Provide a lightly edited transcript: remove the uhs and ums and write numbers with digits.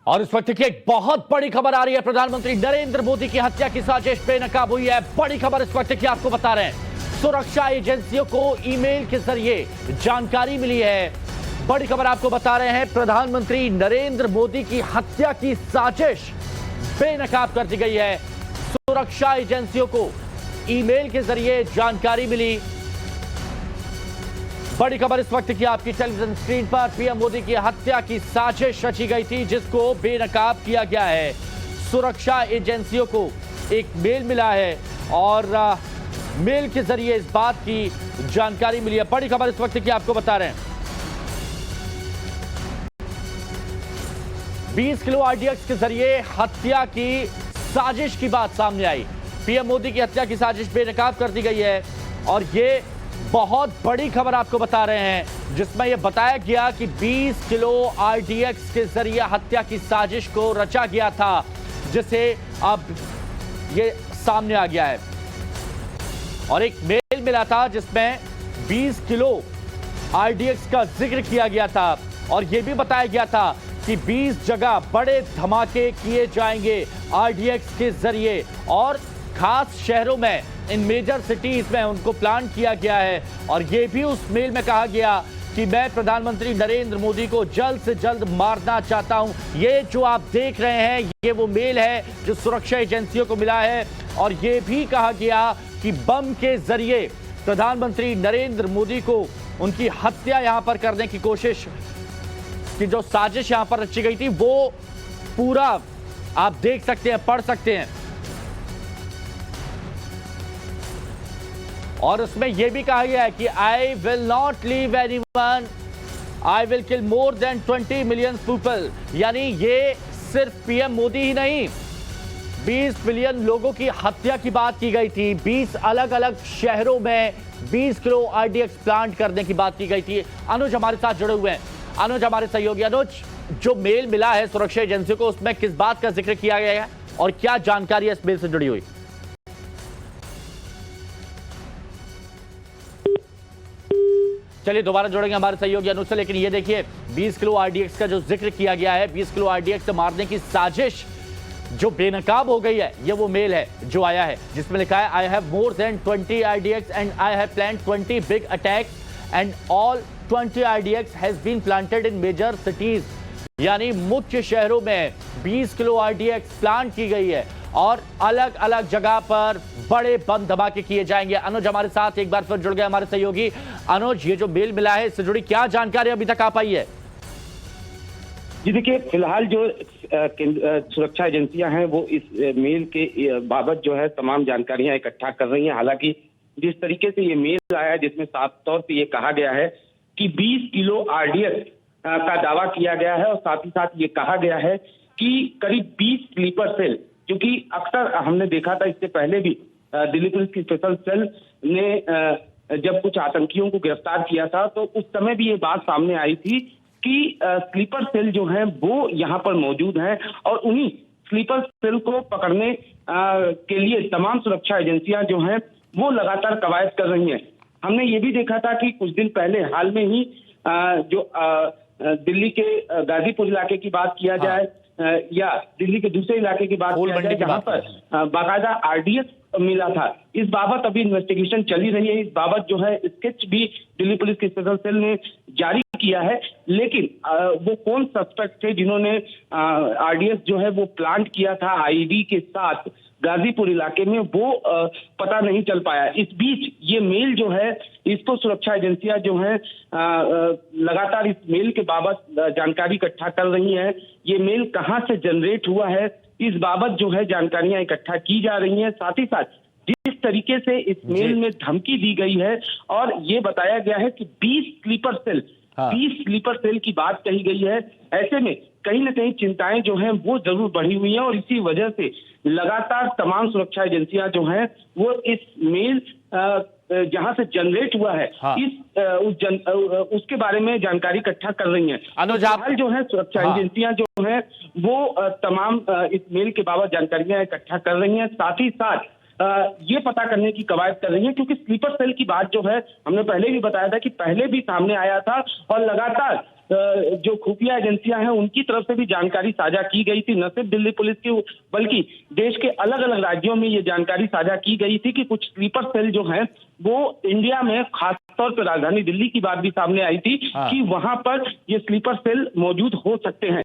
और इस वक्त की एक बहुत बड़ी खबर आ रही है। प्रधानमंत्री नरेंद्र मोदी की हत्या की साजिश बेनकाब हुई है। बड़ी खबर इस वक्त की आपको बता रहे हैं। सुरक्षा एजेंसियों को ईमेल के जरिए जानकारी मिली है। बड़ी खबर आपको बता रहे हैं। प्रधानमंत्री नरेंद्र मोदी की हत्या की साजिश बेनकाब कर दी गई है। सुरक्षा एजेंसियों को ईमेल के जरिए जानकारी मिली। बड़ी खबर इस वक्त की आपकी टेलीविजन स्क्रीन पर। पीएम मोदी की हत्या की साजिश रची गई थी, जिसको बेनकाब किया गया है। सुरक्षा एजेंसियों को एक मेल मिला है और मेल के जरिए इस बात की जानकारी मिली है। बड़ी खबर इस वक्त की आपको बता रहे हैं। 20 किलो आरडीएक्स के जरिए हत्या की साजिश की बात सामने आई। पीएम मोदी की हत्या की साजिश बेनकाब कर दी गई है और ये बहुत बड़ी खबर आपको बता रहे हैं, जिसमें यह बताया गया कि 20 किलो आरडीएक्स के जरिए हत्या की साजिश को रचा गया था, जिसे अब ये सामने आ गया है। और एक मेल मिला था जिसमें 20 किलो आरडीएक्स का जिक्र किया गया था और यह भी बताया गया था कि 20 जगह बड़े धमाके किए जाएंगे आरडीएक्स के जरिए और खास शहरों में, इन मेजर सिटीज में उनको प्लान किया गया है। और यह भी उस मेल में कहा गया कि मैं प्रधानमंत्री नरेंद्र मोदी को जल्द से जल्द मारना चाहता हूं। ये जो आप देख रहे हैं, ये वो मेल है जो सुरक्षा एजेंसियों को मिला है। और यह भी कहा गया कि बम के जरिए प्रधानमंत्री नरेंद्र मोदी को उनकी हत्या यहां पर करने की कोशिश की जो साजिश यहां पर रची गई थी, वो पूरा आप देख सकते हैं, पढ़ सकते हैं। और उसमें यह भी कहा गया है कि I will not leave anyone, I will kill more than 20 million people. यानी ये सिर्फ पीएम मोदी ही नहीं, 20 मिलियन लोगों की हत्या की बात की गई थी। 20 अलग अलग शहरों में 20 किलो आरडीएक्स प्लांट करने की बात की गई थी। अनुज हमारे साथ जुड़े हुए हैं। अनुज हमारे सहयोगी। अनुज, जो मेल मिला है सुरक्षा एजेंसी को, उसमें किस बात का जिक्र किया गया है और क्या जानकारी है इस मेल से जुड़ी हुई? चलिए दोबारा जोड़ेंगे हमारे सहयोगी अनुज से। लेकिन ये देखिए, 20 किलो आरडीएक्स का जो जिक्र किया गया है, 20 किलो आरडीएक्स मारने की साजिश जो बेनकाब हो गई है, ये वो मेल है जो आया है, जिसमें लिखा है I have more than 20 RDX and I have planned 20 big attacks and all 20 RDX has been planted in major cities. यानी मुख्य शहरों में 20 किलो आरडीएक्स प्लांट की गई है और अलग अलग जगह पर बड़े बम धमाके किए जाएंगे। अनुज हमारे साथ एक बार फिर जुड़ गए हमारे सहयोगी। अनुज, ये जो मेल मिला है, इससे जुड़ी क्या जानकारी अभी तक आ पाई है? जी देखिए, फिलहाल जो सुरक्षा एजेंसियां हैं वो इस मेल के बाबत जो है तमाम जानकारियां इकट्ठा कर रही हैं। हालांकि जिस तरीके से ये मेल आया है, जिसमें साफ तौर पे ये कहा गया है कि 20 किलो आरडीएक्स का दावा किया गया है और साथ ही साथ ये कहा गया है कि करीब 20 स्लीपर सेल, क्योंकि अक्सर हमने देखा था इससे पहले भी दिल्ली पुलिस की स्पेशल सेल ने जब कुछ आतंकियों को गिरफ्तार किया था, तो उस समय भी ये बात सामने आई थी कि स्लीपर सेल जो हैं वो यहाँ पर मौजूद हैं और उन्हीं स्लीपर सेल को पकड़ने के लिए तमाम सुरक्षा एजेंसियां जो हैं वो लगातार कवायद कर रही हैं। हमने ये भी देखा था कि कुछ दिन पहले हाल में ही जो दिल्ली के गाजीपुर इलाके की बात किया जाए या दिल्ली के दूसरे इलाके की बात किया जाए, जहां पर बाकायदा आरडीएक्स मिला था, इस बाबत अभी इन्वेस्टिगेशन चली रही है। इस बाबत जो है स्केच भी दिल्ली पुलिस की स्पेशल सेल ने जारी किया है, लेकिन वो कौन सस्पेक्ट थे जिन्होंने आरडीएक्स जो है वो प्लांट किया था आईडी के साथ गाजीपुर इलाके में, वो पता नहीं चल पाया। इस बीच ये मेल जो है, इसको सुरक्षा एजेंसियां जो है लगातार इस मेल के बाबत जानकारी इकट्ठा कर रही हैं। ये मेल कहां से जनरेट हुआ है, इस बाबत जो है जानकारियां इकट्ठा की जा रही हैं। साथ ही साथ जिस तरीके से इस मेल में धमकी दी गई है और ये बताया गया है कि 20 स्लीपर सेल, 20 स्लीपर सेल की बात कही गई है, ऐसे में कहीं ना कहीं चिंताएं जो हैं वो जरूर बढ़ी हुई हैं और इसी वजह से लगातार तमाम सुरक्षा एजेंसियां जो हैं वो इस मेल जहां से जनरेट हुआ है, उसके बारे में जानकारी इकट्ठा कर रही हैं। फिलहाल जो है सुरक्षा एजेंसियां जो हैं वो तमाम इस मेल के बाबत जानकारियां इकट्ठा कर रही हैं। साथ ही साथ ये पता करने की कवायद कर रही है, क्योंकि स्लीपर सेल की बात जो है हमने पहले भी बताया था कि पहले भी सामने आया था और लगातार जो खुफिया एजेंसियां हैं उनकी तरफ से भी जानकारी साझा की गई थी। न सिर्फ दिल्ली पुलिस की बल्कि देश के अलग अलग राज्यों में ये जानकारी साझा की गई थी कि कुछ स्लीपर सेल जो हैं वो इंडिया में, खासतौर पर राजधानी दिल्ली की बात भी सामने आई थी कि वहां पर ये स्लीपर सेल मौजूद हो सकते हैं।